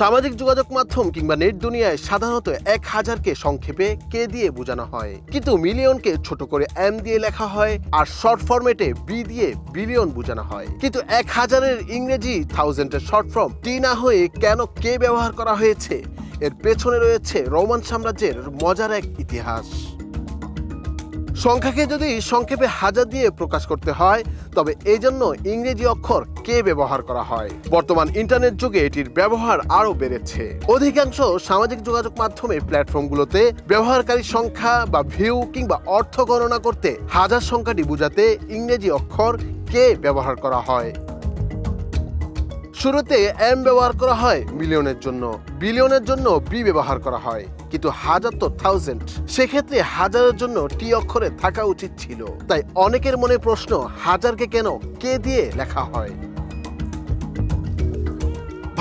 সামাজিক যোগাযোগ মাধ্যম কিংবা নেট দুনিয়ায় সাধারণত 1000কে সংক্ষেপে কে দিয়ে বোঝানো হয়, কিন্তু মিলিয়নকে ছোট করে এম দিয়ে লেখা হয় আর শর্ট ফরম্যাটে বি দিয়ে বিলিয়ন বোঝানো হয়। কিন্তু 1000-এর ইংরেজি থাউজেন্ডের শর্ট ফর্ম টি না হয়ে কেন কে ব্যবহার করা হয়েছে, এর পেছনে রয়েছে রোমান সাম্রাজ্যের মজার এক ইতিহাস। সংখ্যাকে যদি সংক্ষেপে হাজার দিয়ে প্রকাশ করতে হয় তবে এই জন্য ইংরেজি অক্ষর কে ব্যবহার করা হয়। বর্তমান ইন্টারনেট যুগে এটির ব্যবহার আরও বেড়েছে। অধিকাংশ সামাজিক যোগাযোগ মাধ্যমের প্ল্যাটফর্মগুলোতে ব্যবহারকারীর সংখ্যা বা ভিউ কিংবা অর্থ গণনা করতে হাজার সংখ্যাটি বোঝাতে ইংরেজি অক্ষর কে ব্যবহার করা হয়। শুরুতে এম ব্যবহার করা হয় মিলিয়নের জন্য, বিলিয়নের জন্য বি ব্যবহার করা হয়, কিন্তু হাজার তো থাউজেন্ড, সেক্ষেত্রে হাজারের জন্য টি অক্ষরে থাকা উচিত ছিল। তাই অনেকের মনে প্রশ্ন, হাজারকে কেন কে দিয়ে লেখা হয়?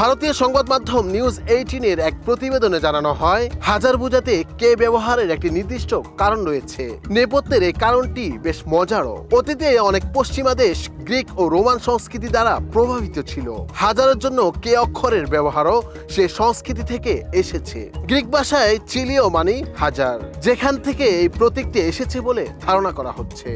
ভারতীয় সংবাদ মাধ্যম নিউজ 18-এর এক প্রতিবেদনে জানানো হয়, হাজার বোঝাতে কে ব্যবহারের একটি নির্দিষ্ট কারণ রয়েছে। নেপথ্যের এই কারণটি বেশ মজারও। অতীতে অনেক পশ্চিমা দেশ গ্রিক ও রোমান সংস্কৃতি দ্বারা প্রভাবিত ছিল। হাজারের জন্য কে অক্ষরের ব্যবহারও সে সংস্কৃতি থেকে এসেছে। গ্রিক ভাষায় চিলিও মানে হাজার, যেখান থেকে এই প্রতীকটি এসেছে বলে ধারণা করা হচ্ছে।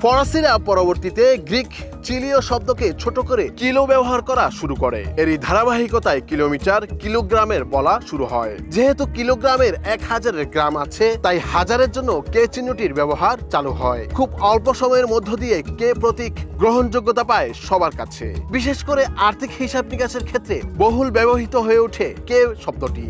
ফরাসিরা পরবর্তীতে গ্রিক চিলীয় শব্দকে ছোট করে কিলো ব্যবহার করা শুরু করে। এরই ধারাবাহিকতায় কিলোমিটার কিলোগ্রামের বলা শুরু হয়। যেহেতু কিলোগ্রামের 1000-এর গ্রাম আছে, তাই হাজারের জন্য কে চিহ্নটির ব্যবহার চালু হয়। খুব অল্প সময়ের মধ্য দিয়ে কে প্রতীক গ্রহণযোগ্যতা পায় সবার কাছে। বিশেষ করে আর্থিক হিসাব নিকাশের ক্ষেত্রে বহুল ব্যবহৃত হয়ে ওঠে কে শব্দটি।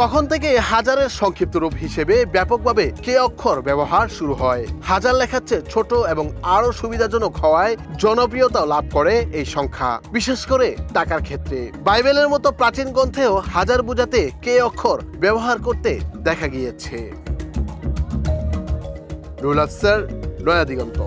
তখন থেকে হাজারের সংক্ষিপ্ত রূপ হিসেবে ব্যাপকভাবে কে অক্ষর ব্যবহার শুরু হয়। হাজার লেখার চেয়ে ছোট এবং আরো সুবিধাজনক হওয়ায় জনপ্রিয়তা লাভ করে এই সংখ্যা, বিশেষ করে টাকার ক্ষেত্রে। বাইবেলের মতো প্রাচীন গ্রন্থেও হাজার বোঝাতে কে অক্ষর ব্যবহার করতে দেখা গিয়েছে। নুরুল আফসার, নয়া দিগন্ত।